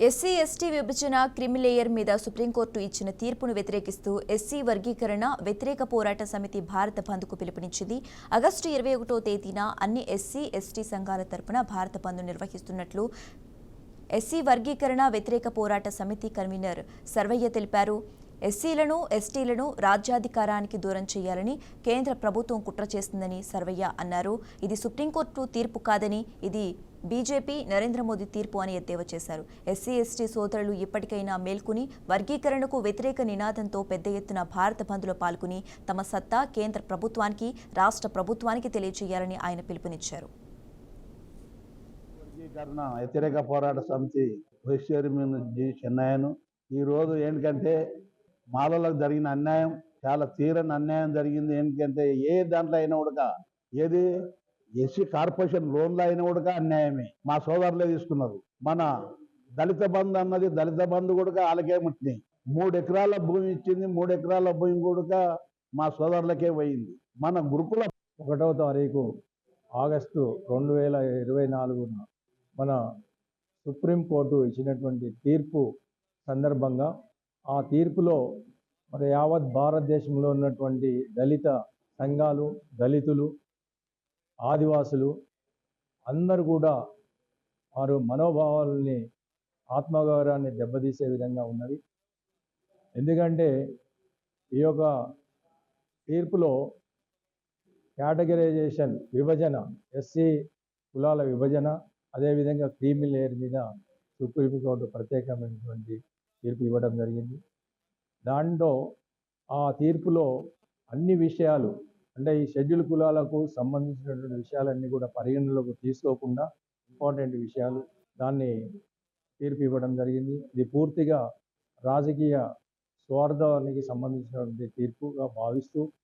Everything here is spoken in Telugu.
ఎస్సీ ఎస్టీ విభజన క్రిమిలేయర్ మీద సుప్రీంకోర్టు ఇచ్చిన తీర్పును వ్యతిరేకిస్తూ ఎస్సీ వర్గీకరణ వ్యతిరేక పోరాట సమితి భారత బంద్కు పిలుపునిచ్చింది. ఆగస్టు 21వ తేదీన అన్ని ఎస్సీ ఎస్టీ సంఘాల తరపున భారత బంద్ నిర్వహిస్తున్నట్లు ఎస్సీ వర్గీకరణ వ్యతిరేక పోరాట సమితి కన్వీనర్ సర్వయ్య తెలిపారు. ఎస్సీలను ఎస్టీలను రాజ్యాధికారానికి దూరం చేయాలని కేంద్ర ప్రభుత్వం కుట్ర చేస్తుందని సర్వయ్య అన్నారు. ఇది సుప్రీంకోర్టు తీర్పు కాదని, ఇది బీజేపీ నరేంద్ర మోదీ తీర్పు అని ఎద్దేవా చేశారు. ఎస్సీ ఎస్టీ సోదరులు ఇప్పటికైనా మేల్కొని వర్గీకరణకు వ్యతిరేక నినాదంతో పెద్ద ఎత్తున భారత బంద్లో పాల్గొని తమ సత్తా కేంద్ర ప్రభుత్వానికి, రాష్ట్ర ప్రభుత్వానికి తెలియజేయాలని ఆయన పిలుపునిచ్చారు. వర్గీకరణ వ్యతిరేక పోరాట సమితి వైస్ చైర్మన్ జి చెన్నయ్యను ఈరోజు ఏంటంటే మాలలకు జరిగిన అన్యాయం చాలా తీరని అన్యాయం జరిగింది. ఎందుకంటే ఏ దాంట్లో అయినా కూడా ఏది ఎస్సీ కార్పొరేషన్ లోన్లో అయినా కూడా అన్యాయమే. మా సోదరులే తీసుకున్నారు. మన దళిత బంధు అన్నది దళిత బంధు కూడా వాళ్ళకే ముట్టినాయి. 3 ఎకరాల భూమి ఇచ్చింది. 3 ఎకరాల భూమి కూడా మా సోదరులకే పోయింది. మన గురుకుల 1వ తారీఖు ఆగస్టు 2024 మన సుప్రీంకోర్టు ఇచ్చినటువంటి తీర్పు సందర్భంగా ఆ తీర్పులో మరి యావత్ భారతదేశంలో ఉన్నటువంటి దళిత సంఘాలు, దళితులు, ఆదివాసులు అందరూ కూడా వారు మనోభావాలని, ఆత్మగౌరవాన్ని దెబ్బతీసే విధంగా ఉన్నది. ఎందుకంటే ఈ యొక్క తీర్పులో కేటగరైజేషన్ విభజన, ఎస్సీ కులాల విభజన, అదేవిధంగా క్రీమీ లేయర్ మీద సుప్రీంకోర్టు ప్రత్యేకమైనటువంటి తీర్పు ఇవ్వడం జరిగింది. దాంట్లో ఆ తీర్పులో అన్ని విషయాలు, అంటే ఈ షెడ్యూల్ కులాలకు సంబంధించినటువంటి విషయాలన్నీ కూడా పరిగణలోకి తీసుకోకుండా ఇంపార్టెంట్ విషయాలు దాన్ని తీర్పు ఇవ్వడం జరిగింది. ఇది పూర్తిగా రాజకీయ స్వార్థానికి సంబంధించినటువంటి తీర్పుగా భావిస్తూ